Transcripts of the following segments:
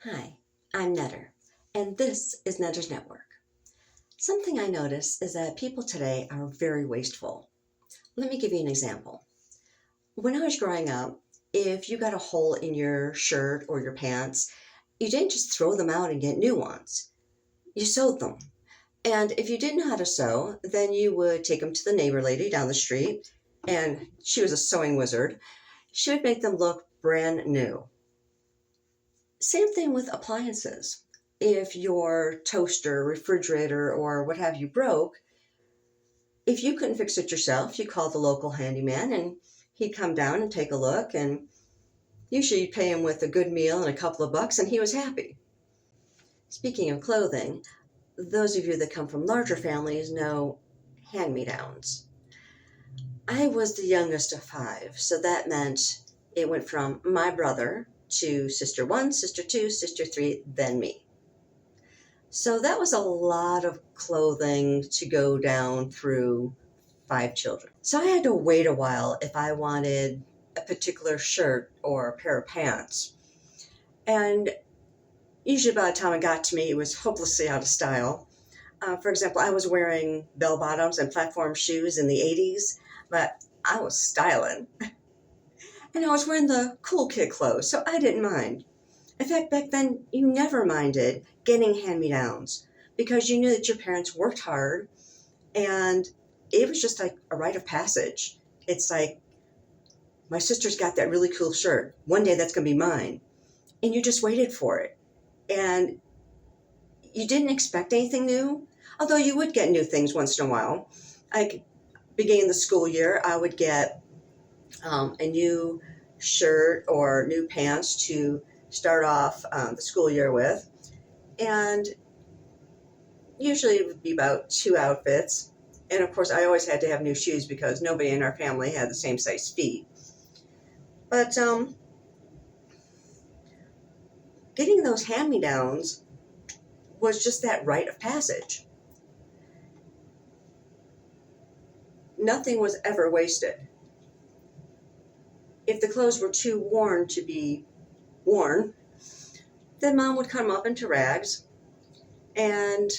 Hi, I'm Netter, and this is Netter's Network. Something I notice is that people today are very wasteful. Let me give you an example. When I was growing up, if you got a hole in your shirt or your pants, you didn't just throw them out and get new ones. You sewed them. And if you didn't know how to sew, then you would take them to the neighbor lady down the street, and she was a sewing wizard. She would make them look brand new. Same thing with appliances. If your toaster, refrigerator, or what have you broke, if you couldn't fix it yourself, you call the local handyman and he'd come down and take a look, and usually you'd pay him with a good meal and a couple of bucks, and he was happy. Speaking of clothing, those of you that come from larger families know hand-me-downs. I was the youngest of five, so that meant it went from my brother to sister one, sister two, sister three, then me. So that was a lot of clothing to go down through five children. So I had to wait a while if I wanted a particular shirt or a pair of pants. And usually by the time it got to me, it was hopelessly out of style. For example, I was wearing bell bottoms and platform shoes in the 80s, but I was styling. And I was wearing the cool kid clothes, so I didn't mind. In fact, back then, you never minded getting hand-me-downs because you knew that your parents worked hard, and it was just like a rite of passage. It's like, my sister's got that really cool shirt. One day that's going to be mine. And you just waited for it. And you didn't expect anything new, although you would get new things once in a while. Like, beginning of the school year, I would get a new shirt or new pants to start off the school year with. And usually it would be about 2 outfits. And of course, I always had to have new shoes because nobody in our family had the same size feet. But getting those hand-me-downs was just that rite of passage. Nothing was ever wasted. If the clothes were too worn to be worn, then Mom would cut them up into rags, and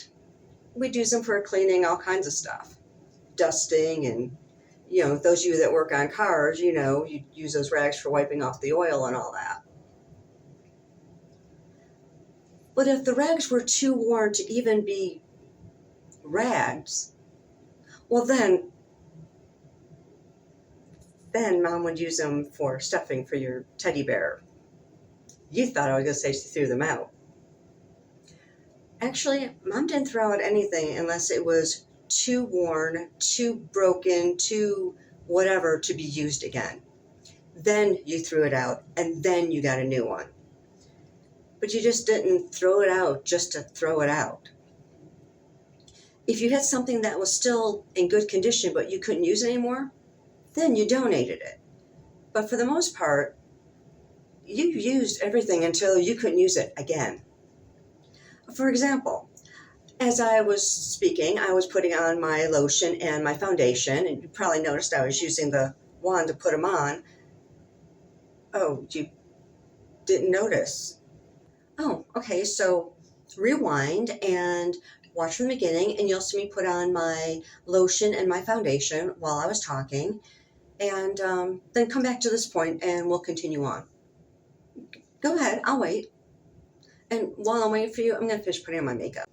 we'd use them for cleaning all kinds of stuff, dusting, and those of you that work on cars, you'd use those rags for wiping off the oil and all that. But if the rags were too worn to even be rags, well then Mom would use them for stuffing for your teddy bear. You thought I was going to say she threw them out. Actually, Mom didn't throw out anything unless it was too worn, too broken, too whatever to be used again. Then you threw it out, and then you got a new one. But you just didn't throw it out just to throw it out. If you had something that was still in good condition but you couldn't use it anymore, then you donated it. But for the most part, you used everything until you couldn't use it again. For example, as I was speaking, I was putting on my lotion and my foundation, and you probably noticed I was using the wand to put them on. Oh, you didn't notice. Oh, okay, so rewind and watch from the beginning, and you'll see me put on my lotion and my foundation while I was talking, and then come back to this point and we'll continue on. Go ahead, I'll wait. And while I'm waiting for you, I'm going to finish putting on my makeup.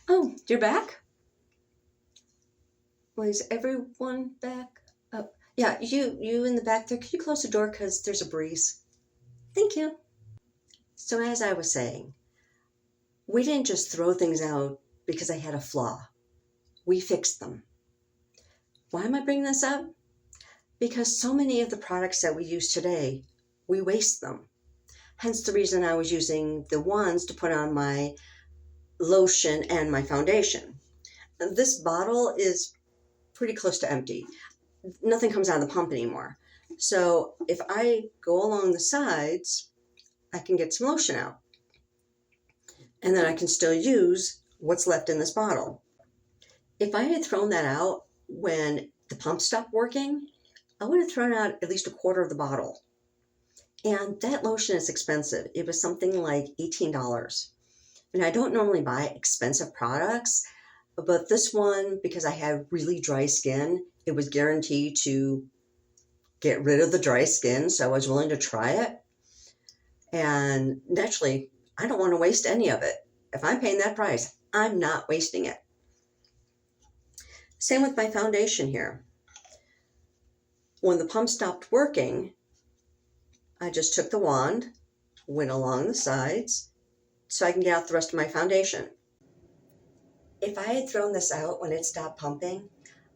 Oh, you're back? Well, is everyone back? Oh, yeah, you in the back there. Could you close the door because there's a breeze? Thank you. So as I was saying, we didn't just throw things out because they had a flaw. we fix them. Why am I bringing this up? Because so many of the products that we use today, we waste them. Hence the reason I was using the wands to put on my lotion and my foundation. This bottle is pretty close to empty. Nothing comes out of the pump anymore. So if I go along the sides, I can get some lotion out. And then I can still use what's left in this bottle. If I had thrown that out when the pump stopped working, I would have thrown out at least a quarter of the bottle. And that lotion is expensive. It was something like $18. And I don't normally buy expensive products, but this one, because I have really dry skin, it was guaranteed to get rid of the dry skin, so I was willing to try it. And naturally, I don't want to waste any of it. If I'm paying that price, I'm not wasting it. Same with my foundation here. When the pump stopped working, I just took the wand, went along the sides, so I can get out the rest of my foundation. If I had thrown this out when it stopped pumping,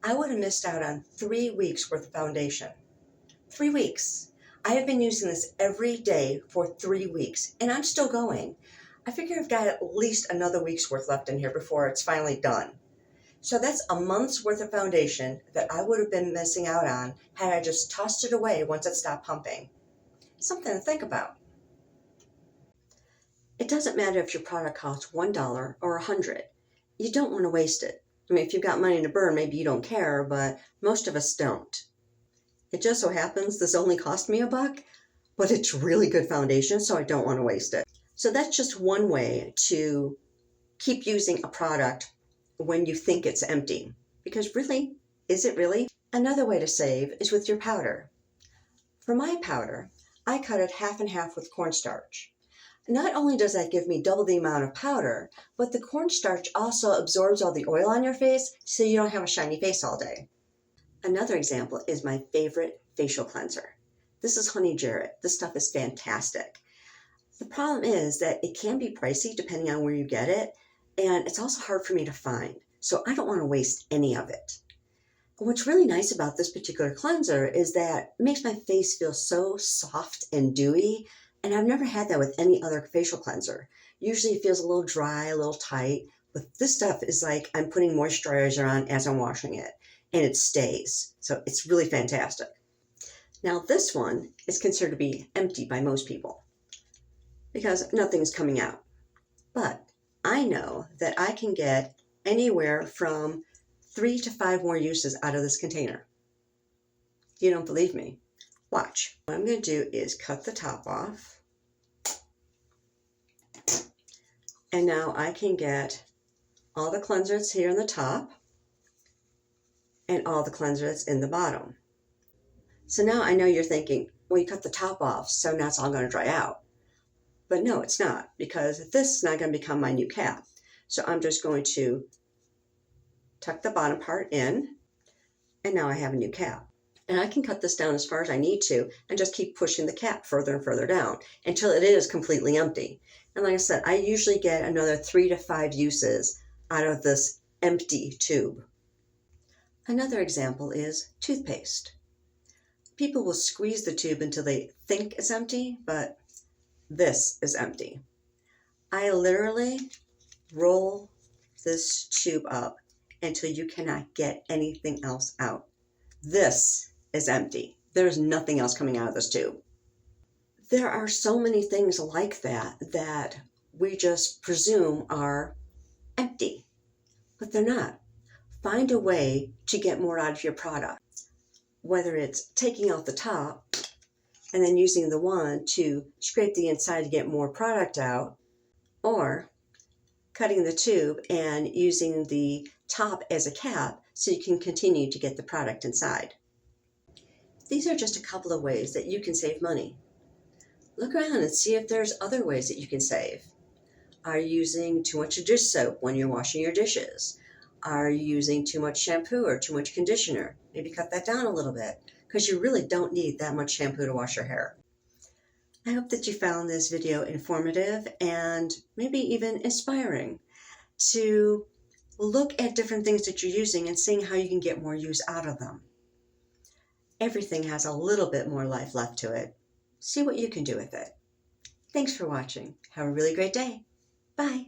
I would have missed out on 3 weeks worth of foundation. 3 weeks. I have been using this every day for 3 weeks, and I'm still going. I figure I've got at least another week's worth left in here before it's finally done. So that's a month's worth of foundation that I would have been missing out on had I just tossed it away once it stopped pumping. Something to think about. It doesn't matter if your product costs $1 or $100. You don't want to waste it. I mean, if you've got money to burn, maybe you don't care, but most of us don't. It just so happens this only cost me $1, but it's really good foundation, so I don't want to waste it. So that's just one way to keep using a product when you think it's empty. Because really, is it really? Another way to save is with your powder. For my powder, I cut it half and half with cornstarch. Not only does that give me double the amount of powder, but the cornstarch also absorbs all the oil on your face so you don't have a shiny face all day. Another example is my favorite facial cleanser. This is Honey Jarrett. This stuff is fantastic. The problem is that it can be pricey depending on where you get it, and it's also hard for me to find, so I don't want to waste any of it. What's really nice about this particular cleanser is that it makes my face feel so soft and dewy, and I've never had that with any other facial cleanser. Usually it feels a little dry, a little tight, but this stuff is like I'm putting moisturizer on as I'm washing it, and it stays. So it's really fantastic. Now this one is considered to be empty by most people because nothing's coming out. But I know that I can get anywhere from 3 to 5 more uses out of this container. You don't believe me? Watch. What I'm going to do is cut the top off. And now I can get all the cleanser that's here on the top and all the cleanser that's in the bottom. So now I know you're thinking, well, you cut the top off, so now it's all going to dry out. But no, it's not, because this is not going to become my new cap. So I'm just going to tuck the bottom part in, and now I have a new cap. And I can cut this down as far as I need to and just keep pushing the cap further and further down until it is completely empty. And like I said, I usually get another 3 to 5 uses out of this empty tube. Another example is toothpaste. People will squeeze the tube until they think it's empty, but this is empty. I literally roll this tube up until you cannot get anything else out. This is empty. There's nothing else coming out of this tube. There are so many things like that we just presume are empty, but they're not. Find a way to get more out of your product, whether it's taking off the top and then using the wand to scrape the inside to get more product out, or cutting the tube and using the top as a cap so you can continue to get the product inside. These are just a couple of ways that you can save money. Look around and see if there's other ways that you can save. Are you using too much dish soap when you're washing your dishes? Are you using too much shampoo or too much conditioner? Maybe cut that down a little bit, because you really don't need that much shampoo to wash your hair. I hope that you found this video informative and maybe even inspiring to Look at different things that you're using and seeing how you can get more use out of them. Everything has a little bit more life left to it. See what you can do with it. Thanks for watching. Have a really great day. Bye.